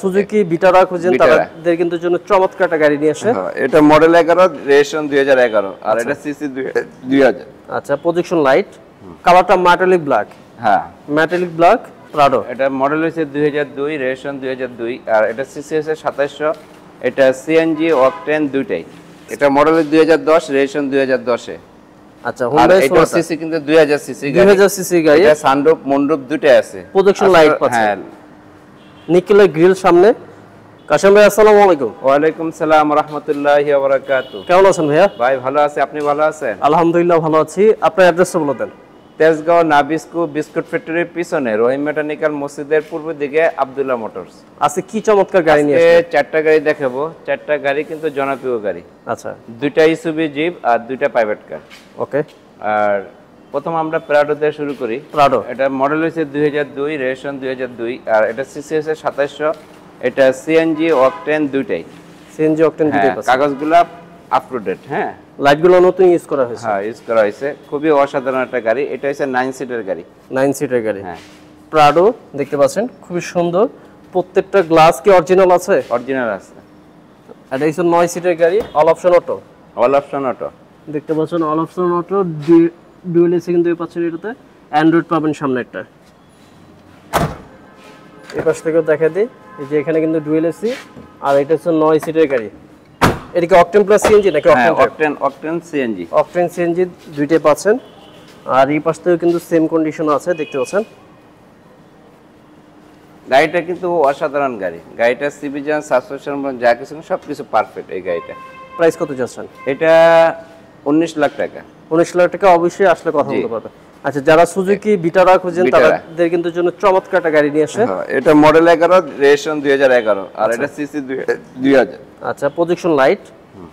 Suzuki ভিটারা খুঁজেন তাদের কিন্তু জন্য চমৎকার একটা গাড়ি নিয়ে আসে। এটা মডেল 11 রেজিস্ট্রেশন 2011 আর এটা সিসি 2000। আচ্ছা, প্রজেকশন লাইট, কালারটা মেটালিক ব্ল্যাক। হ্যাঁ, মেটালিক ব্ল্যাক প্রাডো। এটা মডেল হইছে 2002 রেজিস্ট্রেশন 2002 আর এটা সিসি হইছে 2700। এটা সিএনজি অকটেন দুইটাই। এটা মডেল 2010 রেজিস্ট্রেশন 2010 এ। আচ্ছা, Hyundai এটা সিসি কিন্তু 2000 সিসি গাড়ি। 2000 সিসি গাড়ি। এটা সানরুফ মুনরুফ দুইটাই আছে। প্রজেকশন লাইট পাচ্ছে। হ্যাঁ, নিকেলের গ্রিল সামনে। কাশেম ভাই আসসালামু আলাইকুম। ওয়া আলাইকুম সালাম ওয়া রাহমাতুল্লাহি ওয়া বারাকাতুহু। কেমন আছেন ভাইয়া? ভাই ভালো আছি, আপনি ভালো আছেন? আলহামদুলিল্লাহ ভালো আছি। আপনার অ্যাড্রেসটা বলে দেন। তেজগাঁও নাবিস্কো বিস্কুট ফ্যাক্টরির পিছনে রহিম মেকানিক্যাল মসজিদের পূর্ব দিকে আব্দুল্লাহ মোটরস। আজকে কি চমৎকার গাড়ি নিয়ে আসছেন? চারটা গাড়ি দেখাবো। চারটা গাড়ি কিন্তু জনপ্রিয় গাড়ি। আচ্ছা, দুইটা ইসুবি জিপ আর দুইটা প্রাইভেট কার। ওকে। আর প্রথম আমরা প্রাডো দিয়ে শুরু করি। প্রাডো, এটা মডেল হইছে 2002 রেজিস্ট্রেশন 2002 আর এটা সিসি হইছে 2700। এটা সিএনজি অকটেন দুইটাই। সিএনজি অকটেন দুইটাই পাচ্ছে। কাগজগুলো আপ টু ডেট। হ্যাঁ, লাইটগুলো নতুন ইউজ করা হয়েছে। হ্যাঁ, ইউজ করা হয়েছে। খুবই অসাধারণ একটা গাড়ি। এটা হইছে 9 সিটের গাড়ি। 9 সিটের গাড়ি। হ্যাঁ, প্রাডো দেখতে পাচ্ছেন, খুবই সুন্দর। প্রত্যেকটা গ্লাস কি অরিজিনাল আছে? অরিজিনাল আছে। এটা হচ্ছে 9 সিটের গাড়ি, all option auto. All option auto দেখতে পাচ্ছেন, all option auto. Dual AC কিন্তু পাচ্ছেন এটাতে। অ্যান্ড্রয়েড পাবেন সামনে একটা। এই পাশ থেকেও দেখা দিই, এই যে এখানে কিন্তু ডুয়েল এসি আর এটা হচ্ছে 9 সিটের গাড়ি। এটা কি অকটেন প্লাস সিএনজি নাকি octane? Octane CNG. Octane CNG দুইটাই পাচ্ছেন। আর এই পাশ থেকেও কিন্তু সেম কন্ডিশন আছে, দেখতে পাচ্ছেন। গাড়িটা কিন্তু অসাধারণ গাড়ি। গাড়িটা সিভিজন সাসপেনশন যা কিছু সবকিছু পারফেক্ট। এই গাড়িটা প্রাইস কত যাচ্ছেন? এটা 19 লাখ টাকা। 19 লাখ টাকা। অবশ্যই আসলে কথা বলতে পারবে। আচ্ছা, যারা সুজুকি ভিটারা খুঁজেন তাদের কিন্তু জন্য চমৎকার একটা গাড়ি নিয়ে আসে। এটা মডেল 11 রেজিস্ট্রেশন 2011 আর এটা সিসি 2000। আচ্ছা, প্রজেকশন লাইট,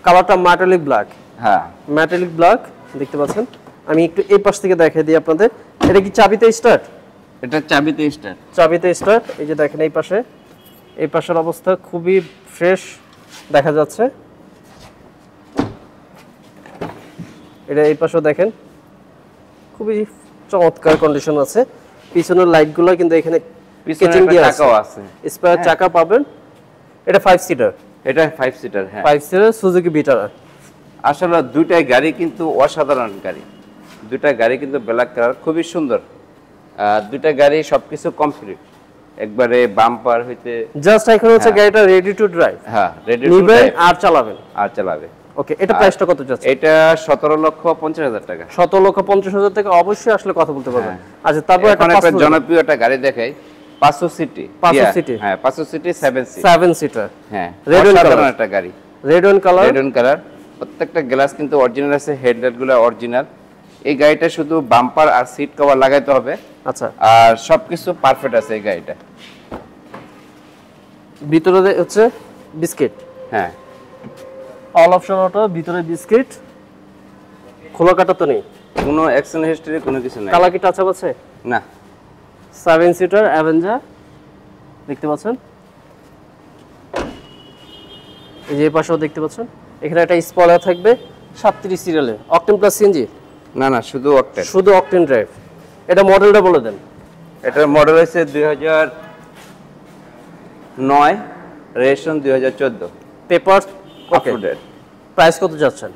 কালারটা মেটালিক ব্ল্যাক। হ্যাঁ, মেটালিক ব্ল্যাক দেখতে পাচ্ছেন। আমি একটু এই পাশ থেকে দেখিয়ে দিই আপনাদের। এটা কি চাবিতে স্টার্ট? এটা চাবিতে স্টার্ট। চাবিতে স্টার্ট। এই যে দেখেন, এই পাশে, এই পাশের অবস্থা খুবই ফ্রেশ দেখা যাচ্ছে। এটা এই পাশেও দেখেন, খুবই চমৎকার কন্ডিশন আছে। পিছনের লাইটগুলো কিন্তু এখানে পিছনে চাকাও আছে। স্পেয়ার চাকা পাবেন। এটা 5 সিটার। এটা 5 সিটার। হ্যাঁ, 5 সিটার সুজুকি ভিটারা। আসলে দুইটাই গাড়ি কিন্তু অসাধারণ গাড়ি। দুইটা গাড়ি কিন্তু ব্ল্যাক কালার, খুবই সুন্দর। দুইটা গাড়ি সবকিছু কমপ্লিট, একবারে বাম্পার হইতে জাস্ট এখন হচ্ছে গাড়িটা রেডি টু ড্রাইভ। হ্যাঁ, রেডি টু নিবেন ড্রাইভ আর চালাবেন। ওকে, এটা প্রাইসটা কত যাচ্ছে? এটা 17,50,000 টাকা। 17,50,000 টাকা। অবশ্যই আসলে কথা বলতে পারবেন। আচ্ছা, তারপর একটা জনপ্রিয় একটা গাড়ি দেখাই, 500 সিটি। 500 সিটি। হ্যাঁ, 500 সিটি 7 সিট। 7 সিটার। হ্যাঁ, রেড অন কালার একটা গাড়ি। Red on colour. Red on colour. প্রত্যেকটা গ্লাস কিন্তু অরিজিনাল আছে, হেডলাইটগুলো অরিজিনাল। এই গাড়িটা শুধু বাম্পার আর সিট কভার লাগাইতে হবে। আচ্ছা, আর সবকিছু পারফেক্ট আছে এই গাড়িটা। ভিতরে হচ্ছে বিস্কিট। হ্যাঁ, অল অপশন অটো, ভিতরে বিস্কিট। খোলা কাটা তো নেই, কোনো অ্যাকশন হিস্টরি কোনো কিছু নাই। কালার কি টাচ আপ আছে? না। 7 সিটার অ্যাভেঞ্জার দেখতে পাচ্ছেন। এই যে পাশেও দেখতে পাচ্ছেন, এখানে একটা স্পয়লার থাকবে 37 সিরিয়ালে। Octane plus CNG? না না, শুধু অকটেন। শুধু অকটেন ড্রাইভ। এটা মডেলটা বলে দেন। এটার মডেল হচ্ছে 2009 registration 2014। Paper up to date. Price কত যাচ্ছেন?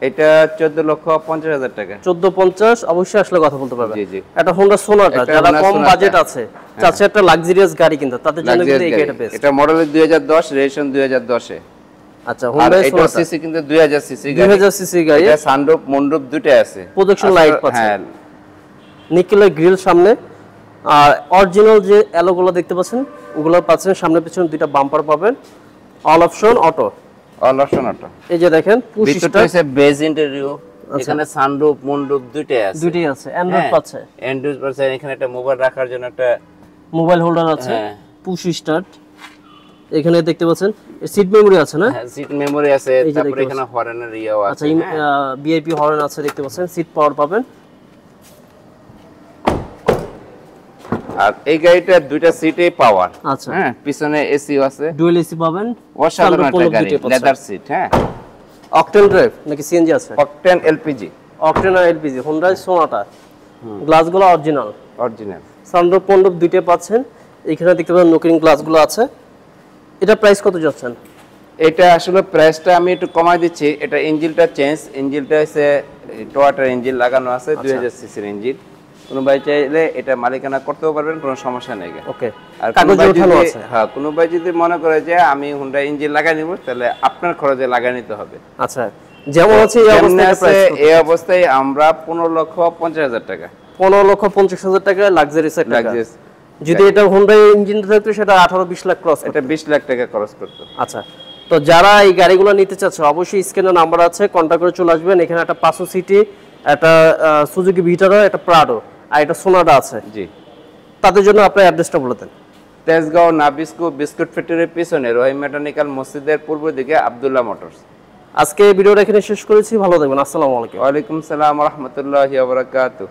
এটা 14,50,000 টাকা। 14,50। অবশ্যই আসলে কথা বলতে পারবেন। জি জি। এটা হোন্ডা সোনাটা, যারা কম বাজেট আছে, চাচ্ছে একটা লাক্সারিয়াস গাড়ি কিনতে, তাদের জন্য কিন্তু এই গাড়িটা বেস্ট। এটা মডেল 2010 রেজিস্ট্রেশন 2010 এ। আচ্ছা, হোন্ডা সোনাটা সিসি কিন্তু 2000 সিসি গাড়ি। 2000 সিসি গাড়ি। এটা সানরুফ মুনরুফ দুইটাই আছে। প্রজেকশন লাইট পাচ্ছে। হ্যাঁ, নিকেলের গ্রিল সামনে। আর অরিজিনাল যে অ্যালোগুলো দেখতে পাচ্ছেন ওগুলো পাচ্ছেন। সামনে পিছনে দুইটা বাম্পার পাবেন। All option auto. All option auto. এই যে দেখেন, পুশ স্টার্ট। এটা হচ্ছে বেজ ইন্টেরিয়র। এখানে সানরুফ মুনরুফ দুইটাই আছে। দুইটাই আছে। অ্যান্ড্রয়েড পাচ্ছে। অ্যান্ড্রয়েড পাচ্ছে। এখানে একটা মোবাইল রাখার জন্য একটা মোবাইল হোল্ডার আছে। Push start. এখানে দেখতে পাচ্ছেন সিট মেমরি আছে না? হ্যাঁ, সিট মেমরি আছে। তারপরে এখানে হর্নের ইয়েও আছে। আচ্ছা, ভিআইপি হর্ন আছে দেখতে পাচ্ছেন। সিট পাওয়ার পাবেন। আর এই গাড়িটা দুইটা সিটেই পাওয়ার। আচ্ছা, হ্যাঁ, পিছনে এসিও আছে। ডুয়াল এসি পাবেন। অসাধারণ একটা গাড়ি, লেদার সিট। হ্যাঁ, অকটেন ড্রাইভ নাকি সিএনজি আছে? Octane LPG. অকটেন আর এলপিজি। হোন্ডা সোনাটা। গ্লাসগুলো অরিজিনাল। সানরুফ পন্ডপ দুইটা পাচ্ছেন। এখানে দেখতে পাচ্ছেন নোকিং গ্লাসগুলো আছে। এটা প্রাইস কত যাচ্ছেন? এটা আসলে প্রাইসটা আমি একটু কমাই দিচ্ছি। এটা ইঞ্জিনটা চেঞ্জ, ইঞ্জিনটা হচ্ছে টয়োটার ইঞ্জিন লাগানো আছে, 2000 সিসির ইঞ্জিন। কোনো ভাই চাইলে এটা মালিকানা করতেও পারবেন, কোনো সমস্যা নেই। ওকে, আর কাগজ ওঠানো আছে। হ্যাঁ, কোনো ভাই যদি মনে করে যে আমি হুন্ডা ইঞ্জিন লাগাই নিব, তাহলে আপনার খরচে লাগাই নিতে হবে। আচ্ছা, যেমন আছে এই অবস্থায় আমরা 15,50,000 টাকা, 15,50,000 টাকা লাক্সারি সেট। যদি এটা হোন্ডা ইঞ্জিন থাকতো সেটা 18-20 লাখ ক্রস, এটা 20 লাখ টাকা খরচ করতো। আচ্ছা, তো যারা এই গাড়িগুলো নিতে চাচ্ছে অবশ্যই স্ক্রিনে নাম্বার আছে, কন্টাক্ট করে চলে আসবেন। এখানে একটা পাসো সিটি, একটা সুজুকি ভিটারা, একটা প্রাডো আর একটা সোনাডা আছে। জি, তাদের জন্য আপনার অ্যাড্রেসটা বলে দেন। তেজগাঁও নাবিস্কো বিস্কুট ফ্যাক্টরির পিছনে রহিম মেকানিক্যাল মসজিদের পূর্ব দিকে আব্দুল্লাহ মোটরস। আজকে ভিডিওটা এখানে শেষ করেছি, ভালো থাকবেন। আসসালামু আলাইকুম। ওয়ালাইকুম সালাম ওয়া রাহমাতুল্লাহি ওয়া বারাকাতুহু।